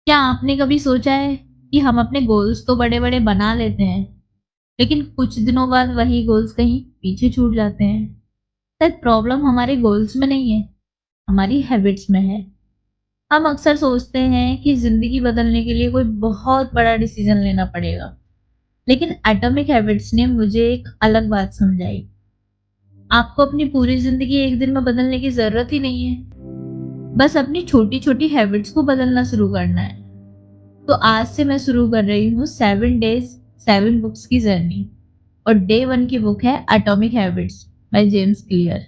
क्या आपने कभी सोचा है कि हम अपने गोल्स तो बड़े-बड़े बना लेते हैं, लेकिन कुछ दिनों बाद वही गोल्स कहीं पीछे छूट जाते हैं? शायद प्रॉब्लम हमारे गोल्स में नहीं है, हमारी हैबिट्स में है। हम अक्सर सोचते हैं कि ज़िंदगी बदलने के लिए कोई बहुत बड़ा डिसीज़न लेना पड़ेगा, लेकिन एटॉमिक हैबिट्स ने मुझे एक अलग बात समझाई। आपको अपनी पूरी ज़िंदगी एक दिन में बदलने की ज़रूरत ही नहीं है, बस अपनी छोटी-छोटी हैबिट्स को बदलना शुरू करना है। तो आज से मैं शुरू कर रही हूँ 7 डेज़ 7 बुक्स की जर्नी और डे 1 की बुक है atomic habits by James clear.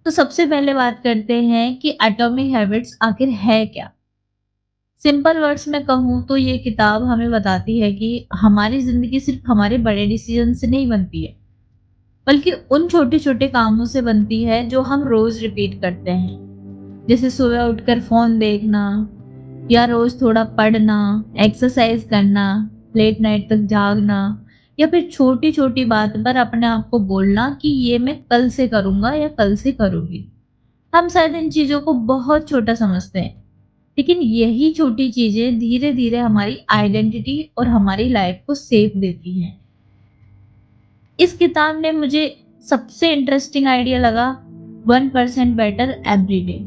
तो सबसे पहले बात करते हैं कि एटॉमिक हैबिट्स आखिर है क्या? सिंपल वर्ड्स में कहूँ तो ये किताब हमें बताती है कि हमारी ज़िंदगी सिर्फ हमारे बड़े डिसीजन से नहीं बनती है, बल्कि उन छोटे-छोटे कामों से बनती है जो हम रोज़ रिपीट करते हैं। जैसे सुबह उठकर फ़ोन देखना या रोज थोड़ा पढ़ना, एक्सरसाइज करना, लेट नाइट तक जागना या फिर छोटी-छोटी बात पर अपने आप को बोलना कि ये मैं कल से करूँगा या कल से करूँगी। हम शायद इन चीज़ों को बहुत छोटा समझते हैं, लेकिन यही छोटी चीज़ें धीरे-धीरे हमारी आइडेंटिटी और हमारी लाइफ को शेप देती हैं। इस किताब ने मुझे सबसे इंटरेस्टिंग आइडिया लगा 1% बेटर एवरी डे।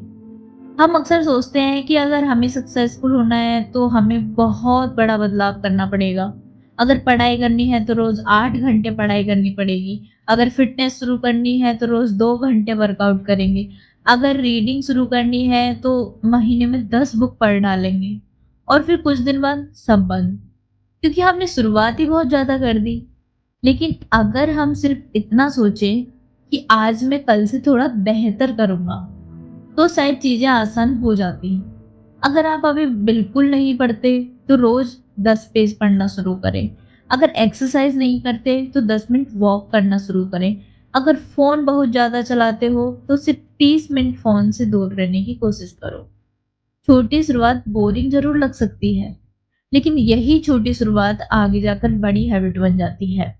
हम अक्सर सोचते हैं कि अगर हमें सक्सेसफुल होना है तो हमें बहुत बड़ा बदलाव करना पड़ेगा। अगर पढ़ाई करनी है तो रोज 8 घंटे पढ़ाई करनी पड़ेगी। अगर फिटनेस शुरू करनी है तो रोज 2 घंटे वर्कआउट करेंगे। अगर रीडिंग शुरू करनी है तो महीने में 10 बुक पढ़ डालेंगे। और फिर कुछ दिन बाद सब बंद, क्योंकि हमने शुरुआत ही बहुत ज़्यादा कर दी। लेकिन अगर हम सिर्फ इतना सोचें कि आज मैं कल से थोड़ा बेहतर करूँगा, तो शायद चीज़ें आसान हो जाती हैं। अगर आप अभी बिल्कुल नहीं पढ़ते, तो रोज़ 10 पेज पढ़ना शुरू करें। अगर एक्सरसाइज़ नहीं करते, तो 10 मिनट वॉक करना शुरू करें। अगर फ़ोन बहुत ज़्यादा चलाते हो, तो सिर्फ 30 मिनट फ़ोन से दूर रहने की कोशिश करो। छोटी शुरुआत बोरिंग ज़रूर लग सकती है, लेकिन यही छोटी शुरुआत आगे जाकर बड़ी हैबिट बन जाती है।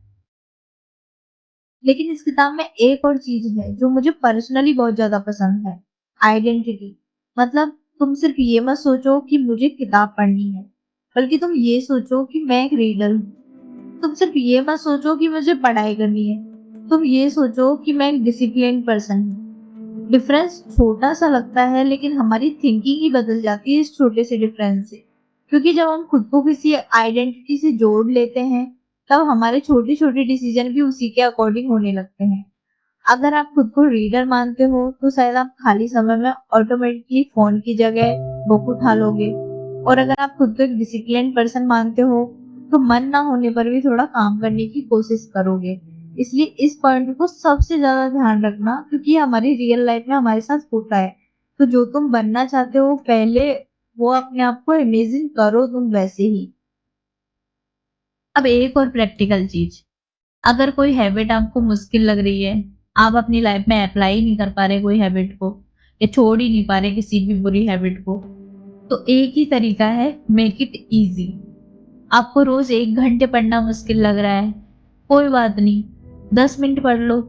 लेकिन इस किताब में एक और चीज़ है जो मुझे पर्सनली बहुत ज़्यादा पसंद है, आइडेंटिटी। मतलब तुम सिर्फ ये मत सोचो कि मुझे किताब पढ़नी है, बल्कि तुम ये सोचो कि मैं एक रीडर हूँ। तुम सिर्फ ये मत सोचो कि मुझे पढ़ाई करनी है, तुम ये सोचो कि मैं एक डिसिप्लिन्ड पर्सन हूँ। डिफरेंस छोटा-सा लगता है, लेकिन हमारी थिंकिंग ही बदल जाती है इस छोटे से डिफरेंस से। क्योंकि जब हम खुद को किसी आइडेंटिटी से जोड़ लेते हैं, तब हमारे छोटे-छोटे डिसीजन भी उसी के अकॉर्डिंग होने लगते हैं। अगर आप खुद को रीडर मानते हो, तो शायद आप खाली समय में ऑटोमेटिकली फ़ोन की जगह बुक उठा लोगे। और अगर आप खुद को एक डिसिप्लिन्ड पर्सन मानते हो, तो मन ना होने पर भी थोड़ा काम करने की कोशिश करोगे। इसलिए इस पॉइंट को सबसे ज़्यादा ध्यान रखना, क्योंकि ये हमारी रियल लाइफ में हमारे साथ होता है। तो जो तुम बनना चाहते हो, पहले वो अपने आप को इमेजिन करो तुम वैसे ही। अब एक और प्रैक्टिकल चीज़, अगर कोई हैबिट आपको मुश्किल लग रही है, आप अपनी लाइफ में अप्लाई नहीं कर पा रहे कोई हैबिट को या छोड़ ही नहीं पा रहे किसी भी बुरी हैबिट को, तो एक ही तरीका है, मेक इट ईज़ी। आपको रोज़ 1 घंटे पढ़ना मुश्किल लग रहा है, कोई बात नहीं, 10 मिनट पढ़ लो।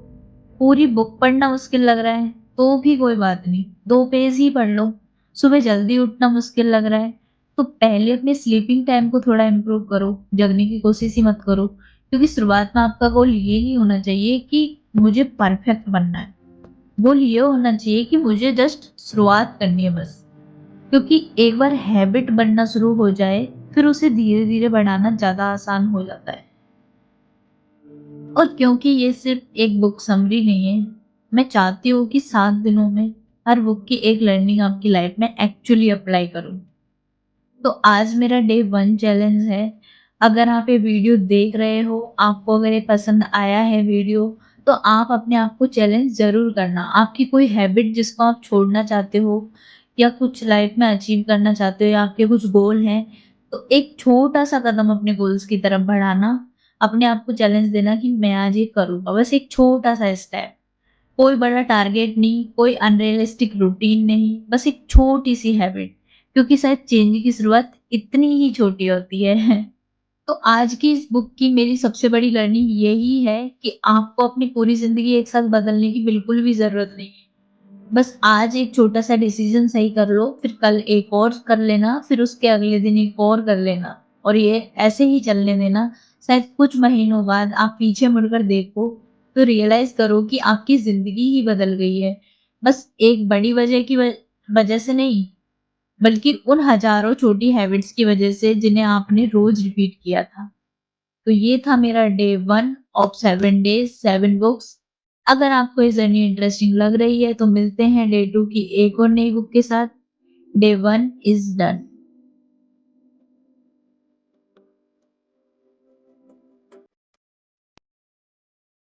पूरी बुक पढ़ना मुश्किल लग रहा है, तो भी कोई बात नहीं, 2 पेज ही पढ़ लो। सुबह जल्दी उठना मुश्किल लग रहा है, तो पहले अपने स्लीपिंग टाइम को थोड़ा इम्प्रूव करो, जगने की कोशिश ही मत करो। क्योंकि शुरुआत में आपका गोल ये नहीं होना चाहिए कि मुझे परफेक्ट बनना है। गोल ये होना चाहिए कि मुझे जस्ट शुरुआत करनी है बस। क्योंकि एक बार हैबिट बनना शुरू हो जाए, फिर उसे धीरे-धीरे बढ़ाना ज़्यादा आसान हो जाता है। और क्योंकि ये सिर्फ एक बुक समरी नहीं है, मैं चाहती हूँ कि 7 दिनों में हर बुक की एक लर्निंग आपकी लाइफ में एक्चुअली अप्लाई करूँ। तो आज मेरा डे 1 चैलेंज है। अगर आप ये वीडियो देख रहे हो, आपको अगर ये पसंद आया है वीडियो, तो आप अपने आप को चैलेंज ज़रूर करना। आपकी कोई हैबिट जिसको आप छोड़ना चाहते हो या कुछ लाइफ में अचीव करना चाहते हो या आपके कुछ गोल हैं, तो एक छोटा-सा कदम अपने गोल्स की तरफ बढ़ाना, अपने आप को चैलेंज देना कि मैं आज ये करूँगा। बस एक छोटा-सा स्टेप, कोई बड़ा टारगेट नहीं, कोई अनरियलिस्टिक रूटीन नहीं, बस एक छोटी-सी हैबिट, क्योंकि शायद चेंज की शुरुआत इतनी ही छोटी होती है। तो आज की इस बुक की मेरी सबसे बड़ी लर्निंग यही है कि आपको अपनी पूरी ज़िंदगी एक साथ बदलने की बिल्कुल भी ज़रूरत नहीं है। बस आज एक छोटा-सा डिसीज़न सही कर लो, फिर कल एक और कर लेना, फिर उसके अगले दिन एक और कर लेना और ये ऐसे ही चलने देना। शायद कुछ महीनों बाद आप पीछे मुड़कर देखो, तो रियलाइज़ करो कि आपकी ज़िंदगी ही बदल गई है। बस एक बड़ी वजह की वजह से नहीं, बल्कि उन हज़ारों छोटी हैबिट्स की वजह से जिन्हें आपने रोज़ रिपीट किया था। तो ये था मेरा डे 1 ऑफ 7 डेज़ 7 बुक्स। अगर आपको ये जर्नी इंटरेस्टिंग लग रही है तो मिलते हैं डे 2 की एक और नई बुक के साथ। Day 1 is done.